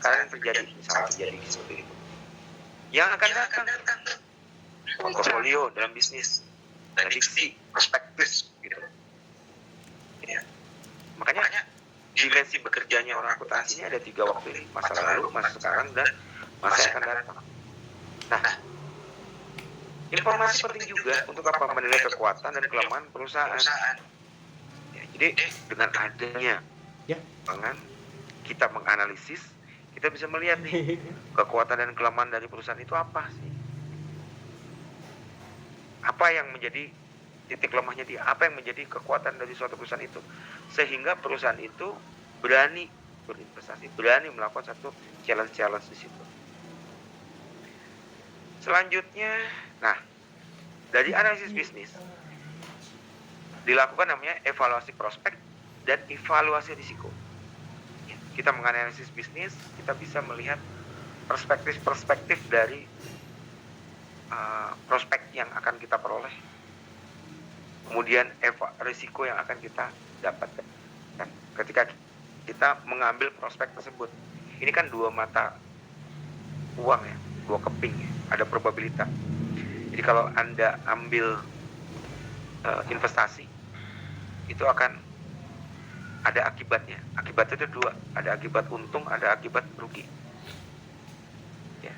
sekarang yang terjadi, misalnya terjadi seperti itu. Yang akan datang portofolio dalam bisnis, prediksi, perspektif gitu. Ya. Makanya dimensi bekerjanya orang akuntansi ini ada 3 waktu ini, masa lalu, masa sekarang, dan masa yang akan datang. Nah, informasi penting juga untuk apa? Menilai kekuatan dan kelemahan perusahaan. Ya, jadi dengan adanya pangan, kita menganalisis, kita bisa melihat nih kekuatan dan kelemahan dari perusahaan itu apa sih? Apa yang menjadi titik lemahnya dia? Apa yang menjadi kekuatan dari suatu perusahaan itu? Sehingga perusahaan itu berani berinvestasi, berani melakukan satu challenge di situ. Selanjutnya, nah, dari analisis bisnis dilakukan namanya evaluasi prospek dan evaluasi risiko. Kita menganalisis bisnis, kita bisa melihat perspektif dari prospek yang akan kita peroleh, kemudian risiko yang akan kita dapatkan ketika kita mengambil prospek tersebut. Ini kan 2 mata uang ya, 2 keping ya, ada probabilitas. Jadi kalau Anda ambil investasi, itu akan ada akibatnya. Akibatnya itu 2, ada akibat untung, ada akibat rugi. Ya.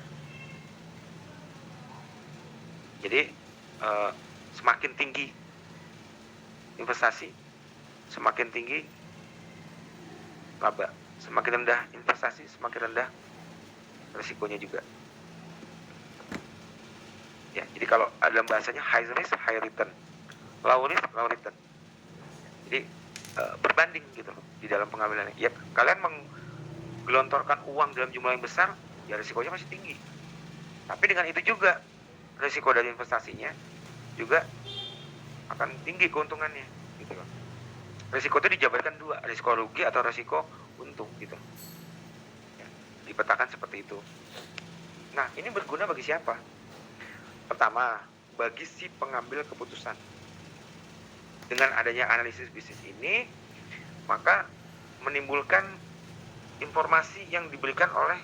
Jadi semakin tinggi investasi, semakin tinggi laba. Semakin rendah investasi, semakin rendah risikonya juga. Ya, jadi kalau dalam bahasanya high risk, high return, low risk, low return. Jadi berbanding gitu loh di dalam pengambilannya. Ya, kalian menggelontorkan uang dalam jumlah yang besar, ya risikonya masih tinggi. Tapi dengan itu juga risiko dari investasinya juga akan tinggi keuntungannya gitu loh. Risiko itu dijabarkan 2, risiko rugi atau risiko untung gitu. Ya, dipetakan seperti itu. Nah, ini berguna bagi siapa? Pertama, bagi si pengambil keputusan. Dengan adanya analisis bisnis ini, maka menimbulkan informasi yang diberikan oleh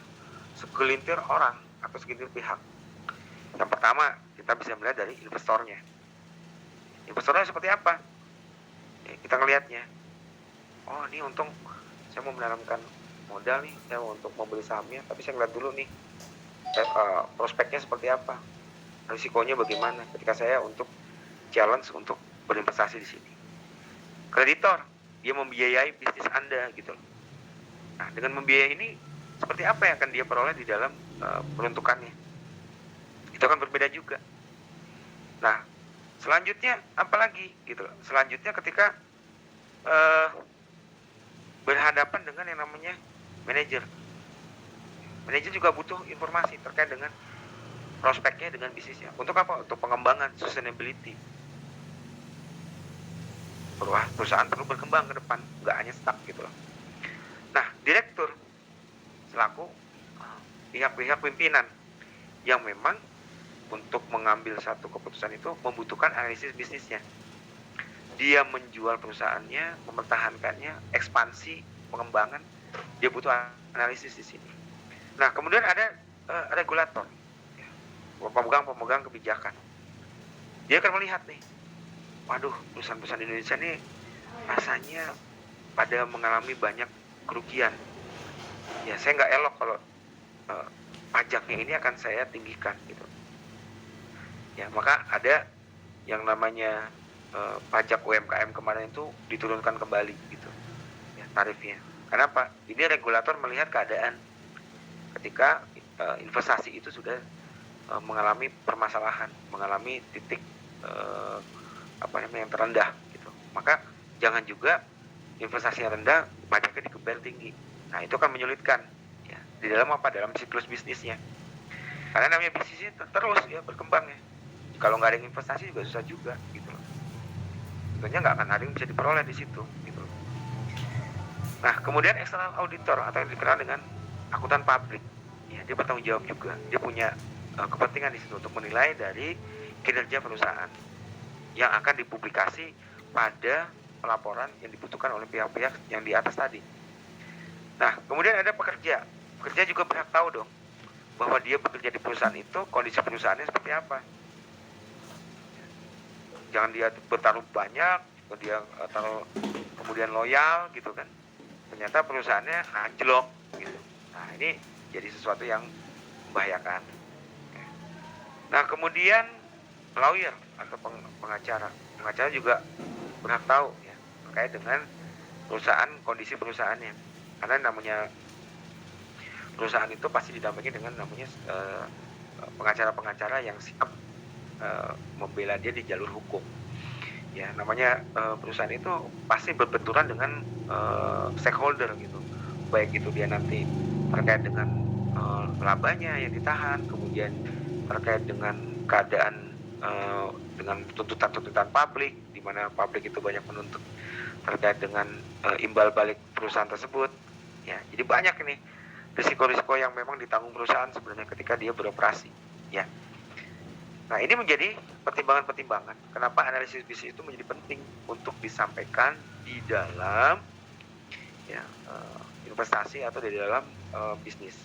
segelintir orang atau segelintir pihak. Yang pertama, kita bisa melihat dari investornya. Investornya seperti apa? Ya, kita ngelihatnya. Oh, ini untung saya mau menanamkan modal nih, saya mau untuk membeli sahamnya, tapi saya ngeliat dulu nih prospeknya seperti apa, risikonya bagaimana ketika saya untuk challenge untuk berinvestasi di sini. Kreditor, dia membiayai bisnis Anda gitu loh. Nah, dengan membiayai ini seperti apa yang akan dia peroleh di dalam peruntukannya? Itu akan berbeda juga. Nah, selanjutnya apa lagi gitu loh. Selanjutnya ketika berhadapan dengan yang namanya manajer. Manajer juga butuh informasi terkait dengan prospeknya, dengan bisnisnya. Untuk apa? Untuk pengembangan, sustainability. Perusahaan perlu berkembang ke depan, nggak hanya stuck gitu loh. Nah, direktur selaku pihak-pihak pimpinan yang memang untuk mengambil satu keputusan itu membutuhkan analisis bisnisnya. Dia menjual perusahaannya, mempertahankannya, ekspansi, pengembangan, dia butuh analisis di sini. Nah, kemudian ada regulator, pemegang kebijakan. Dia akan melihat nih, waduh, perusahaan-perusahaan Indonesia ini rasanya pada mengalami banyak kerugian. Ya, saya nggak elok kalau pajaknya ini akan saya tinggikan gitu. Ya, maka ada yang namanya pajak UMKM kemarin itu diturunkan kembali gitu ya tarifnya. Kenapa? Ini regulator melihat keadaan ketika investasi itu sudah mengalami permasalahan, mengalami titik yang terendah gitu. Maka jangan juga investasinya rendah, pajaknya dikeber tinggi. Nah, itu akan menyulitkan ya di dalam dalam siklus bisnisnya. Karena namanya bisnisnya terus ya berkembang ya. Kalau nggak ada investasi juga susah juga gitu loh. Tentunya nggak akan ada yang bisa diperoleh di situ gitu. Nah, kemudian external auditor atau yang dikenal dengan akuntan publik, ya, dia bertanggung jawab juga. Dia punya kepentingan di situ untuk menilai dari kinerja perusahaan yang akan dipublikasi pada pelaporan yang dibutuhkan oleh pihak-pihak yang di atas tadi. Nah, kemudian ada pekerja pekerja juga berhak tahu dong bahwa dia bekerja di perusahaan itu kondisi perusahaannya seperti apa. Jangan dia bertaruh banyak, dia taruh kemudian loyal gitu kan, ternyata perusahaannya anjlok gitu. Nah ini jadi sesuatu yang membahayakan. Nah kemudian lawyer atau pengacara juga berhak tahu ya terkait dengan perusahaan, kondisi perusahaannya, karena namanya perusahaan itu pasti didampingi dengan namanya pengacara-pengacara yang siap membela dia di jalur hukum. Ya namanya perusahaan itu pasti berbenturan dengan stakeholder gitu, baik itu dia nanti terkait dengan labanya yang ditahan, kemudian terkait dengan keadaan dengan tuntutan-tuntutan publik, di mana publik itu banyak menuntut terkait dengan imbal balik perusahaan tersebut. Ya, jadi banyak ini risiko-risiko yang memang ditanggung perusahaan sebenarnya ketika dia beroperasi. Ya. Nah, ini menjadi pertimbangan-pertimbangan kenapa analisis bisnis itu menjadi penting untuk disampaikan di dalam ya, investasi atau di dalam bisnis.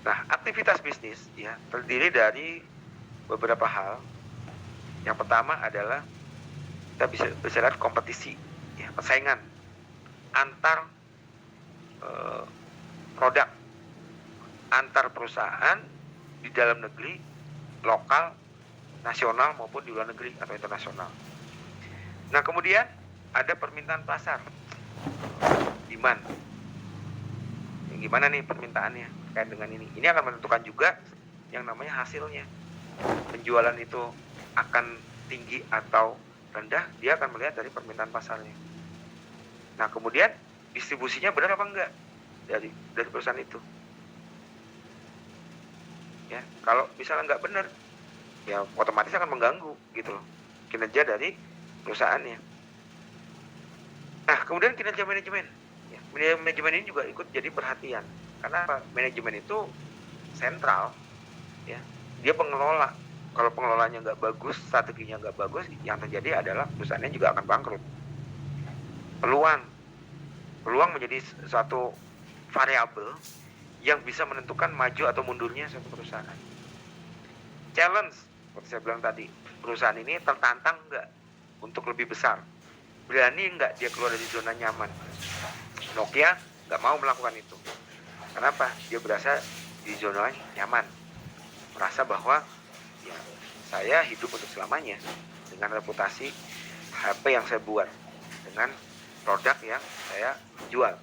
Nah, aktivitas bisnis ya terdiri dari beberapa hal. Yang pertama adalah kita bisa lihat kompetisi, ya, persaingan antar produk, antar perusahaan di dalam negeri, lokal, nasional maupun di luar negeri atau internasional. Nah, kemudian ada permintaan pasar, demand. Yang gimana nih permintaannya terkait dengan ini? Ini akan menentukan juga yang namanya hasilnya. Penjualan itu akan tinggi atau rendah, dia akan melihat dari permintaan pasarnya. Nah, kemudian distribusinya benar apa enggak dari perusahaan itu. Ya, kalau misalnya enggak benar, ya otomatis akan mengganggu gitu loh kinerja dari perusahaannya. Nah, kemudian kinerja manajemen. Ya, manajemen ini juga ikut jadi perhatian. Karena manajemen itu sentral, ya. Dia pengelola. Kalau pengelolanya nggak bagus, strateginya nggak bagus, yang terjadi adalah perusahaannya juga akan bangkrut. Peluang menjadi suatu variabel yang bisa menentukan maju atau mundurnya suatu perusahaan. Challenge, seperti saya bilang tadi, perusahaan ini tertantang nggak untuk lebih besar? Berani nggak dia keluar dari zona nyaman? Nokia nggak mau melakukan itu. Kenapa? Dia berasa di zona nyaman, merasa bahwa ya saya hidup untuk selamanya dengan reputasi HP yang saya buat, dengan produk yang saya jual.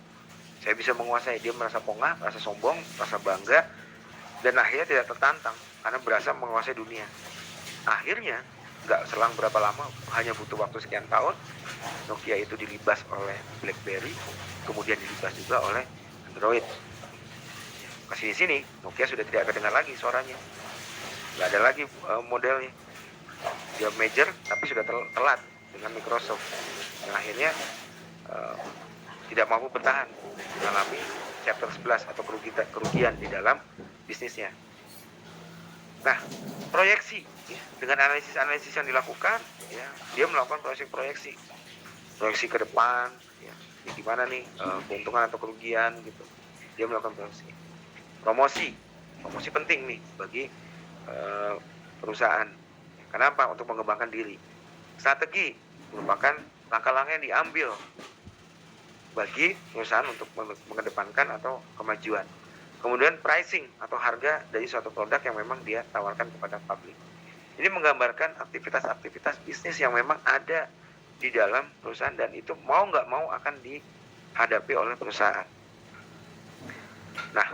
Saya bisa menguasai. Dia merasa pongah, merasa sombong, merasa bangga, dan akhirnya tidak tertantang karena berasa menguasai dunia. Akhirnya nggak selang berapa lama, hanya butuh waktu sekian tahun, Nokia itu dilibas oleh BlackBerry, kemudian dilibas juga oleh Android. Kesini-sini Nokia sudah tidak kedengar lagi suaranya, nggak ada lagi modelnya. Dia major tapi sudah telat dengan Microsoft, dan akhirnya tidak mampu bertahan, mengalami chapter 11 atau kerugian di dalam bisnisnya. Nah, proyeksi ya, dengan analisis yang dilakukan, ya, dia melakukan proyeksi ke depan, ya, gimana nih keuntungan atau kerugian gitu. Dia melakukan promosi penting nih bagi perusahaan. Kenapa? Untuk mengembangkan diri. Strategi merupakan langkah-langkah yang diambil bagi perusahaan untuk mengedepankan atau kemajuan. Kemudian pricing atau harga dari suatu produk yang memang dia tawarkan kepada publik. Ini menggambarkan aktivitas bisnis yang memang ada di dalam perusahaan, dan itu mau nggak mau akan dihadapi oleh perusahaan. Nah,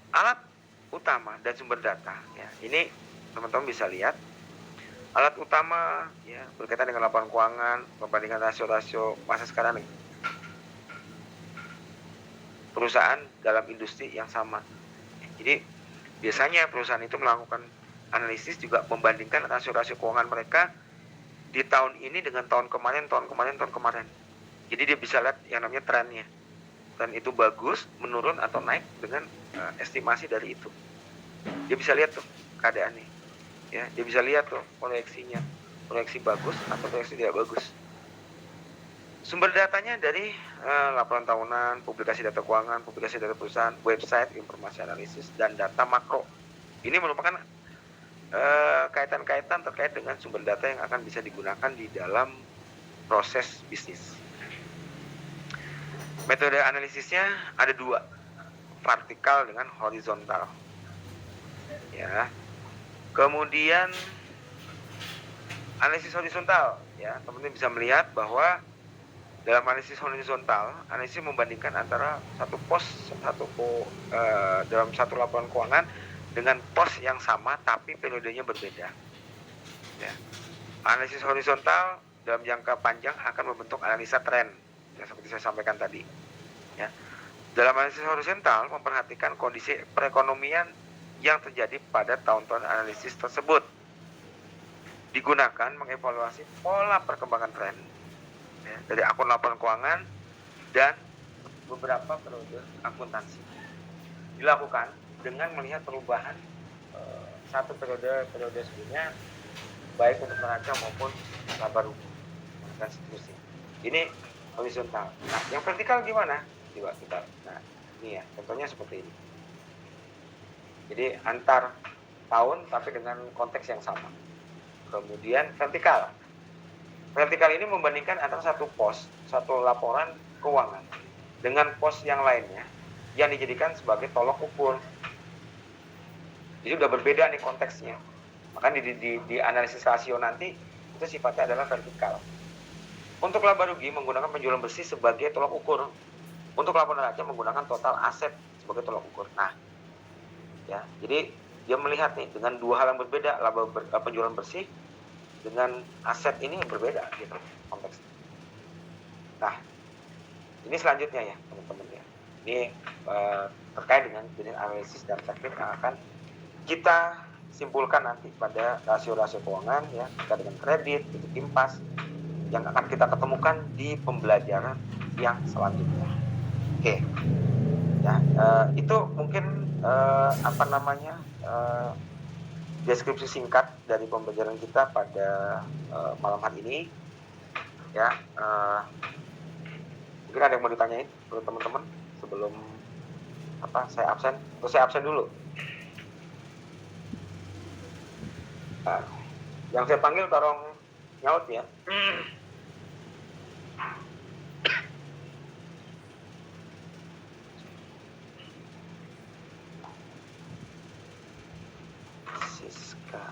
alat utama dan sumber data, ya, ini teman-teman bisa lihat. Alat utama ya berkaitan dengan laporan keuangan, perbandingan rasio-rasio masa sekarang nih. Perusahaan dalam industri yang sama. Jadi biasanya perusahaan itu melakukan analisis juga membandingkan rasio-rasio keuangan mereka di tahun ini dengan tahun kemarin. Jadi dia bisa lihat yang namanya trennya. Tren itu bagus, menurun atau naik dengan estimasi dari itu. Dia bisa lihat tuh keadaannya. Ya, dia bisa lihat tuh proyeksinya. Proyeksi bagus atau proyeksi tidak bagus. Sumber datanya dari laporan tahunan, publikasi data keuangan, publikasi data perusahaan, website, informasi analisis, dan data makro. Ini merupakan kaitan-kaitan terkait dengan sumber data yang akan bisa digunakan di dalam proses bisnis. Metode analisisnya ada dua, vertikal dengan horizontal. Ya. Kemudian analisis horizontal, ya, teman-teman bisa melihat bahwa dalam analisis horizontal, analisis membandingkan antara satu pos dalam satu laporan keuangan dengan pos yang sama tapi periodenya berbeda. Ya. Analisis horizontal dalam jangka panjang akan membentuk analisa tren, yang seperti saya sampaikan tadi. Ya. Dalam analisis horizontal memperhatikan kondisi perekonomian yang terjadi pada tahun-tahun analisis tersebut. Digunakan mengevaluasi pola perkembangan tren, ya, dari akun laporan keuangan dan beberapa periode akuntansi. Dilakukan dengan melihat perubahan satu periode sebelumnya, baik untuk neraca maupun laba rugi dan seterusnya. Ini horizontal. Nah, yang vertikal gimana? Coba kita. Nah, ini ya, contohnya seperti ini. Jadi antar tahun tapi dengan konteks yang sama. Kemudian vertikal. Vertikal ini membandingkan antara satu pos, satu laporan keuangan dengan pos yang lainnya yang dijadikan sebagai tolok ukur. Jadi udah berbeda nih konteksnya. Maka di analisis rasio nanti itu sifatnya adalah vertikal. Untuk laba rugi menggunakan penjualan bersih sebagai tolok ukur. Untuk laporan neraca menggunakan total aset sebagai tolok ukur. Nah, ya, jadi dia melihat nih dengan dua hal yang berbeda, penjualan bersih dengan aset ini berbeda gitu konteksnya. Nah, ini selanjutnya ya teman-teman ya. Ini terkait dengan jenis analisis dan teknik yang akan kita simpulkan nanti pada rasio-rasio keuangan ya, kita dengan kredit, titik impas yang akan kita ketemukan di pembelajaran yang selanjutnya. Oke, ya itu mungkin deskripsi singkat dari pembelajaran kita pada malam hari ini. Ya, mungkin ada yang mau ditanyain menurut teman-teman sebelum saya absen? Atau saya absen dulu? Nah, yang saya panggil tolong nyaut ya. Siska.